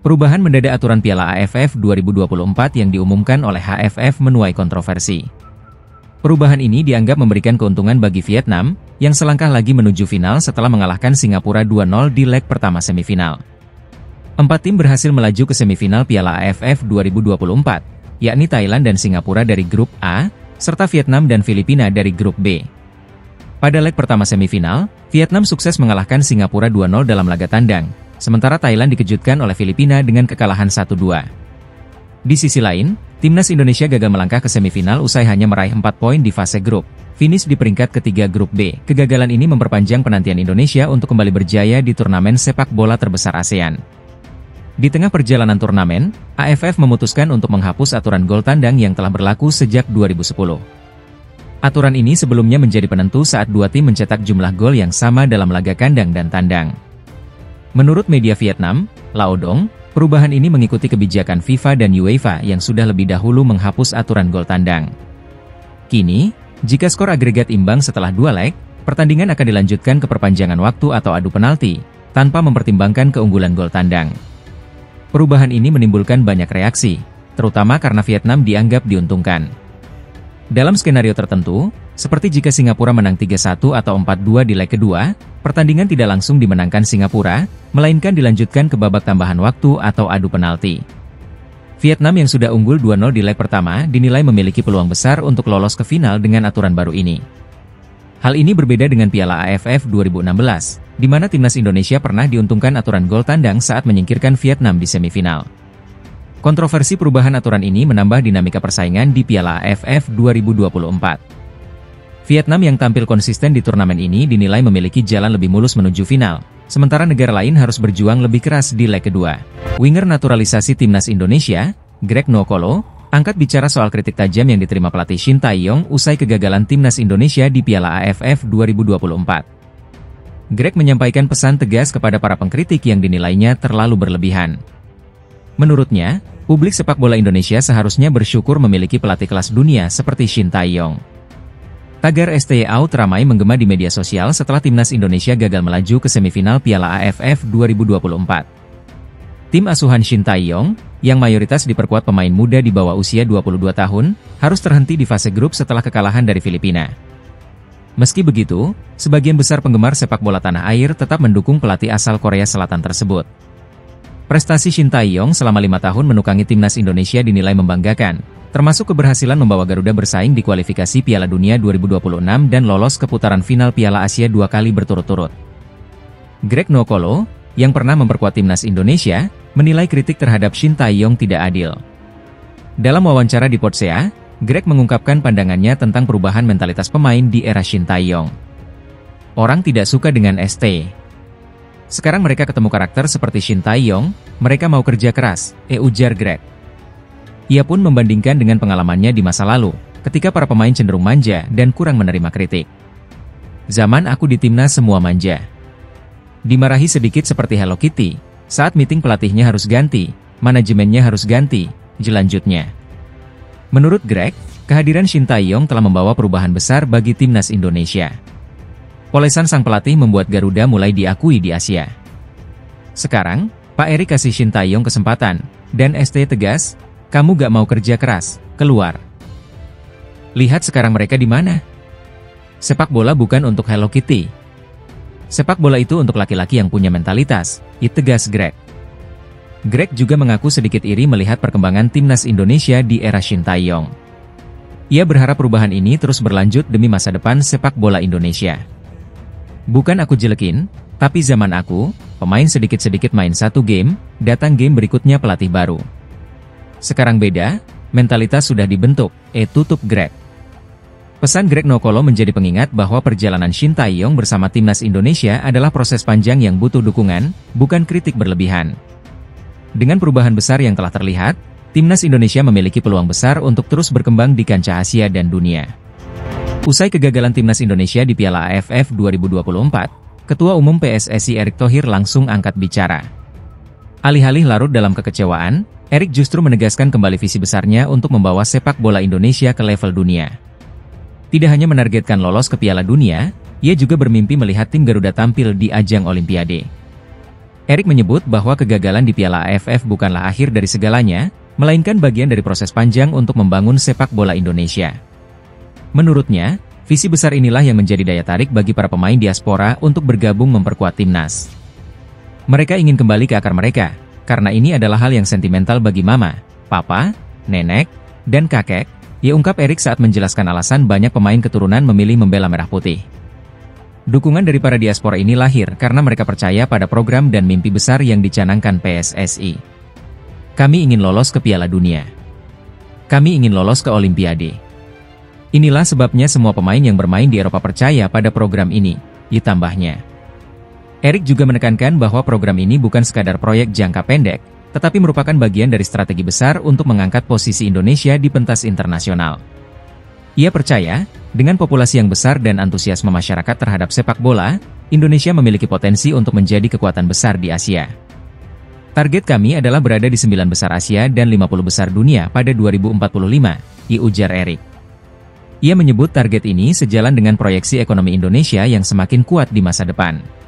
Perubahan mendadak aturan Piala AFF 2024 yang diumumkan oleh HFF menuai kontroversi. Perubahan ini dianggap memberikan keuntungan bagi Vietnam, yang selangkah lagi menuju final setelah mengalahkan Singapura 2-0 di leg pertama semifinal. 4 tim berhasil melaju ke semifinal Piala AFF 2024, yakni Thailand dan Singapura dari grup A, serta Vietnam dan Filipina dari grup B. Pada leg pertama semifinal, Vietnam sukses mengalahkan Singapura 2-0 dalam laga tandang, sementara Thailand dikejutkan oleh Filipina dengan kekalahan 1-2. Di sisi lain, timnas Indonesia gagal melangkah ke semifinal usai hanya meraih 4 poin di fase grup, finish di peringkat ketiga grup B. Kegagalan ini memperpanjang penantian Indonesia untuk kembali berjaya di turnamen sepak bola terbesar ASEAN. Di tengah perjalanan turnamen, AFF memutuskan untuk menghapus aturan gol tandang yang telah berlaku sejak 2010. Aturan ini sebelumnya menjadi penentu saat dua tim mencetak jumlah gol yang sama dalam laga kandang dan tandang. Menurut media Vietnam, Lao Dong, perubahan ini mengikuti kebijakan FIFA dan UEFA yang sudah lebih dahulu menghapus aturan gol tandang. Kini, jika skor agregat imbang setelah 2 leg, pertandingan akan dilanjutkan ke perpanjangan waktu atau adu penalti, tanpa mempertimbangkan keunggulan gol tandang. Perubahan ini menimbulkan banyak reaksi, terutama karena Vietnam dianggap diuntungkan. Dalam skenario tertentu, seperti jika Singapura menang 3-1 atau 4-2 di leg kedua, pertandingan tidak langsung dimenangkan Singapura, melainkan dilanjutkan ke babak tambahan waktu atau adu penalti. Vietnam yang sudah unggul 2-0 di leg pertama dinilai memiliki peluang besar untuk lolos ke final dengan aturan baru ini. Hal ini berbeda dengan Piala AFF 2016, di mana timnas Indonesia pernah diuntungkan aturan gol tandang saat menyingkirkan Vietnam di semifinal. Kontroversi perubahan aturan ini menambah dinamika persaingan di Piala AFF 2024. Vietnam yang tampil konsisten di turnamen ini dinilai memiliki jalan lebih mulus menuju final, sementara negara lain harus berjuang lebih keras di leg kedua. Winger naturalisasi timnas Indonesia, Greg Nwokolo, angkat bicara soal kritik tajam yang diterima pelatih Shin Tae-yong usai kegagalan timnas Indonesia di Piala AFF 2024. Greg menyampaikan pesan tegas kepada para pengkritik yang dinilainya terlalu berlebihan. Menurutnya, publik sepak bola Indonesia seharusnya bersyukur memiliki pelatih kelas dunia seperti Shin Tae-yong. Tagar STY Out ramai menggema di media sosial setelah timnas Indonesia gagal melaju ke semifinal Piala AFF 2024. Tim asuhan Shin Tae-yong, yang mayoritas diperkuat pemain muda di bawah usia 22 tahun, harus terhenti di fase grup setelah kekalahan dari Filipina. Meski begitu, sebagian besar penggemar sepak bola tanah air tetap mendukung pelatih asal Korea Selatan tersebut. Prestasi Shin Tae-yong selama 5 tahun menukangi timnas Indonesia dinilai membanggakan, termasuk keberhasilan membawa Garuda bersaing di kualifikasi Piala Dunia 2026 dan lolos ke putaran final Piala Asia 2 kali berturut-turut. Greg Nwokolo, yang pernah memperkuat timnas Indonesia, menilai kritik terhadap Shin Tae-yong tidak adil. Dalam wawancara di Podsea, Greg mengungkapkan pandangannya tentang perubahan mentalitas pemain di era Shin Tae-yong. Orang tidak suka dengan ST. Sekarang mereka ketemu karakter seperti Shin Tae-yong, mereka mau kerja keras, ujar Greg. Ia pun membandingkan dengan pengalamannya di masa lalu, ketika para pemain cenderung manja dan kurang menerima kritik. Zaman aku di timnas semua manja. Dimarahi sedikit seperti Hello Kitty, saat meeting pelatihnya harus ganti, manajemennya harus ganti, jelanjutnya. Menurut Greg, kehadiran Shin Tae-yong telah membawa perubahan besar bagi timnas Indonesia. Polesan sang pelatih membuat Garuda mulai diakui di Asia. Sekarang, Pak Erik kasih Shin Tae-yong kesempatan, dan ST tegas, kamu gak mau kerja keras, keluar. Lihat sekarang mereka di mana? Sepak bola bukan untuk Hello Kitty. Sepak bola itu untuk laki-laki yang punya mentalitas, tegas Greg. Greg juga mengaku sedikit iri melihat perkembangan timnas Indonesia di era Shin Tae-yong. Ia berharap perubahan ini terus berlanjut demi masa depan sepak bola Indonesia. Bukan aku jelekin, tapi zaman aku, pemain sedikit-sedikit main satu game, datang game berikutnya pelatih baru. Sekarang beda, mentalitas sudah dibentuk, tutup Greg. Pesan Greg Nwokolo menjadi pengingat bahwa perjalanan Shin Tae-yong bersama timnas Indonesia adalah proses panjang yang butuh dukungan, bukan kritik berlebihan. Dengan perubahan besar yang telah terlihat, timnas Indonesia memiliki peluang besar untuk terus berkembang di kancah Asia dan dunia. Usai kegagalan timnas Indonesia di Piala AFF 2024, Ketua Umum PSSI Erick Thohir langsung angkat bicara. Alih-alih larut dalam kekecewaan, Erik justru menegaskan kembali visi besarnya untuk membawa sepak bola Indonesia ke level dunia. Tidak hanya menargetkan lolos ke Piala Dunia, ia juga bermimpi melihat tim Garuda tampil di ajang Olimpiade. Erik menyebut bahwa kegagalan di Piala AFF bukanlah akhir dari segalanya, melainkan bagian dari proses panjang untuk membangun sepak bola Indonesia. Menurutnya, visi besar inilah yang menjadi daya tarik bagi para pemain diaspora untuk bergabung memperkuat timnas. Mereka ingin kembali ke akar mereka, karena ini adalah hal yang sentimental bagi mama, papa, nenek, dan kakek, ia ungkap Erik saat menjelaskan alasan banyak pemain keturunan memilih membela merah putih. Dukungan dari para diaspora ini lahir karena mereka percaya pada program dan mimpi besar yang dicanangkan PSSI. Kami ingin lolos ke Piala Dunia. Kami ingin lolos ke Olimpiade. Inilah sebabnya semua pemain yang bermain di Eropa percaya pada program ini, ditambahnya. Erik juga menekankan bahwa program ini bukan sekadar proyek jangka pendek, tetapi merupakan bagian dari strategi besar untuk mengangkat posisi Indonesia di pentas internasional. Ia percaya, dengan populasi yang besar dan antusiasme masyarakat terhadap sepak bola, Indonesia memiliki potensi untuk menjadi kekuatan besar di Asia. Target kami adalah berada di 9 besar Asia dan 50 besar dunia pada 2045, ujar Erik. Ia menyebut target ini sejalan dengan proyeksi ekonomi Indonesia yang semakin kuat di masa depan.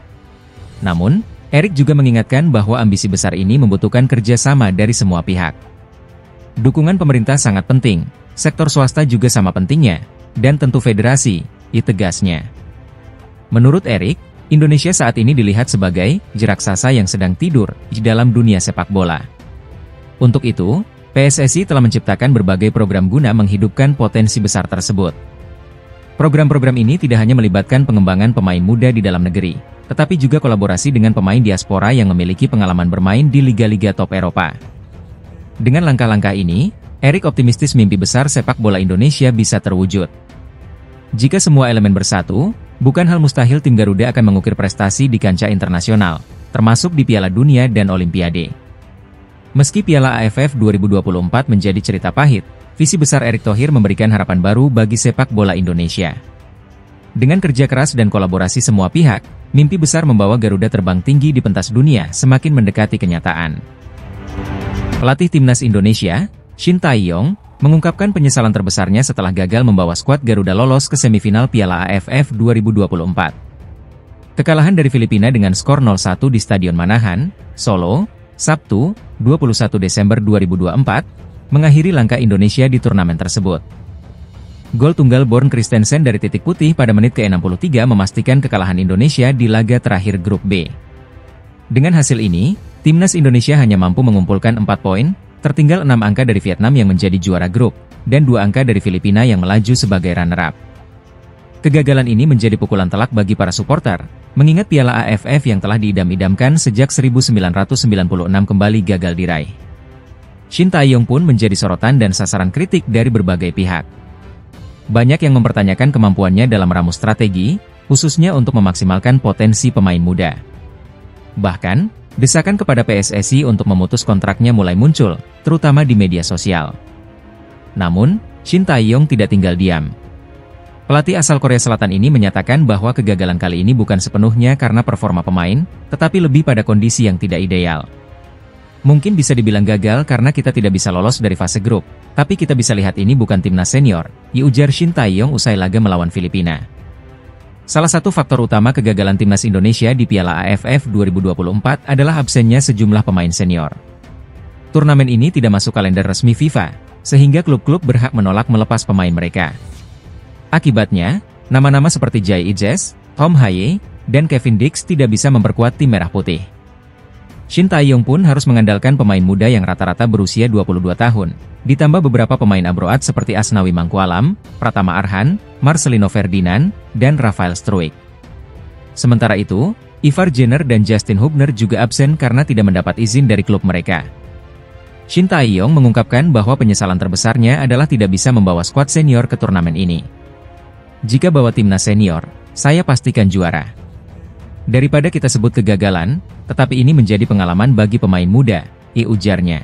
Namun, Erik juga mengingatkan bahwa ambisi besar ini membutuhkan kerjasama dari semua pihak. Dukungan pemerintah sangat penting, sektor swasta juga sama pentingnya, dan tentu federasi, tegasnya. Menurut Erik, Indonesia saat ini dilihat sebagai raksasa yang sedang tidur di dalam dunia sepak bola. Untuk itu, PSSI telah menciptakan berbagai program guna menghidupkan potensi besar tersebut. Program-program ini tidak hanya melibatkan pengembangan pemain muda di dalam negeri, tetapi juga kolaborasi dengan pemain diaspora yang memiliki pengalaman bermain di liga-liga top Eropa. Dengan langkah-langkah ini, Erik optimistis mimpi besar sepak bola Indonesia bisa terwujud. Jika semua elemen bersatu, bukan hal mustahil tim Garuda akan mengukir prestasi di kancah internasional, termasuk di Piala Dunia dan Olimpiade. Meski Piala AFF 2024 menjadi cerita pahit, visi besar Erick Thohir memberikan harapan baru bagi sepak bola Indonesia. Dengan kerja keras dan kolaborasi semua pihak, mimpi besar membawa Garuda terbang tinggi di pentas dunia semakin mendekati kenyataan. Pelatih Timnas Indonesia, Shin Tae-yong, mengungkapkan penyesalan terbesarnya setelah gagal membawa skuad Garuda lolos ke semifinal Piala AFF 2024. Kekalahan dari Filipina dengan skor 0-1 di Stadion Manahan, Solo, Sabtu, 21 Desember 2024, mengakhiri langkah Indonesia di turnamen tersebut. Gol tunggal Born Christensen dari titik putih pada menit ke-63 memastikan kekalahan Indonesia di laga terakhir Grup B. Dengan hasil ini, Timnas Indonesia hanya mampu mengumpulkan 4 poin, tertinggal 6 angka dari Vietnam yang menjadi juara grup, dan 2 angka dari Filipina yang melaju sebagai runner-up. Kegagalan ini menjadi pukulan telak bagi para supporter, mengingat Piala AFF yang telah diidam-idamkan sejak 1996 kembali gagal diraih. Shin Tae-yong pun menjadi sorotan dan sasaran kritik dari berbagai pihak. Banyak yang mempertanyakan kemampuannya dalam meramu strategi, khususnya untuk memaksimalkan potensi pemain muda. Bahkan, desakan kepada PSSI untuk memutus kontraknya mulai muncul, terutama di media sosial. Namun, Shin Tae-yong tidak tinggal diam. Pelatih asal Korea Selatan ini menyatakan bahwa kegagalan kali ini bukan sepenuhnya karena performa pemain, tetapi lebih pada kondisi yang tidak ideal. Mungkin bisa dibilang gagal karena kita tidak bisa lolos dari fase grup, tapi kita bisa lihat ini bukan timnas senior, ujar Shin Tae-yong usai laga melawan Filipina. Salah satu faktor utama kegagalan timnas Indonesia di Piala AFF 2024 adalah absennya sejumlah pemain senior. Turnamen ini tidak masuk kalender resmi FIFA, sehingga klub-klub berhak menolak melepas pemain mereka. Akibatnya, nama-nama seperti Jay Ijes, Tom Haye, dan Kevin Dix tidak bisa memperkuat tim Merah Putih. Shin Tae-yong pun harus mengandalkan pemain muda yang rata-rata berusia 22 tahun, ditambah beberapa pemain abroad seperti Asnawi Mangkualam, Pratama Arhan, Marcelino Ferdinand, dan Rafael Struijk. Sementara itu, Ivar Jenner dan Justin Hubner juga absen karena tidak mendapat izin dari klub mereka. Shin Tae-yong mengungkapkan bahwa penyesalan terbesarnya adalah tidak bisa membawa skuad senior ke turnamen ini. Jika bawa timnas senior, saya pastikan juara. Daripada kita sebut kegagalan, tetapi ini menjadi pengalaman bagi pemain muda, ujarnya.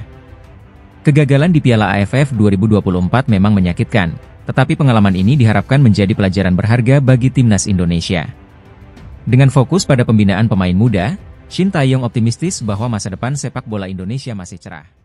Kegagalan di Piala AFF 2024 memang menyakitkan, tetapi pengalaman ini diharapkan menjadi pelajaran berharga bagi timnas Indonesia. Dengan fokus pada pembinaan pemain muda, Shin Tae-yong optimistis bahwa masa depan sepak bola Indonesia masih cerah.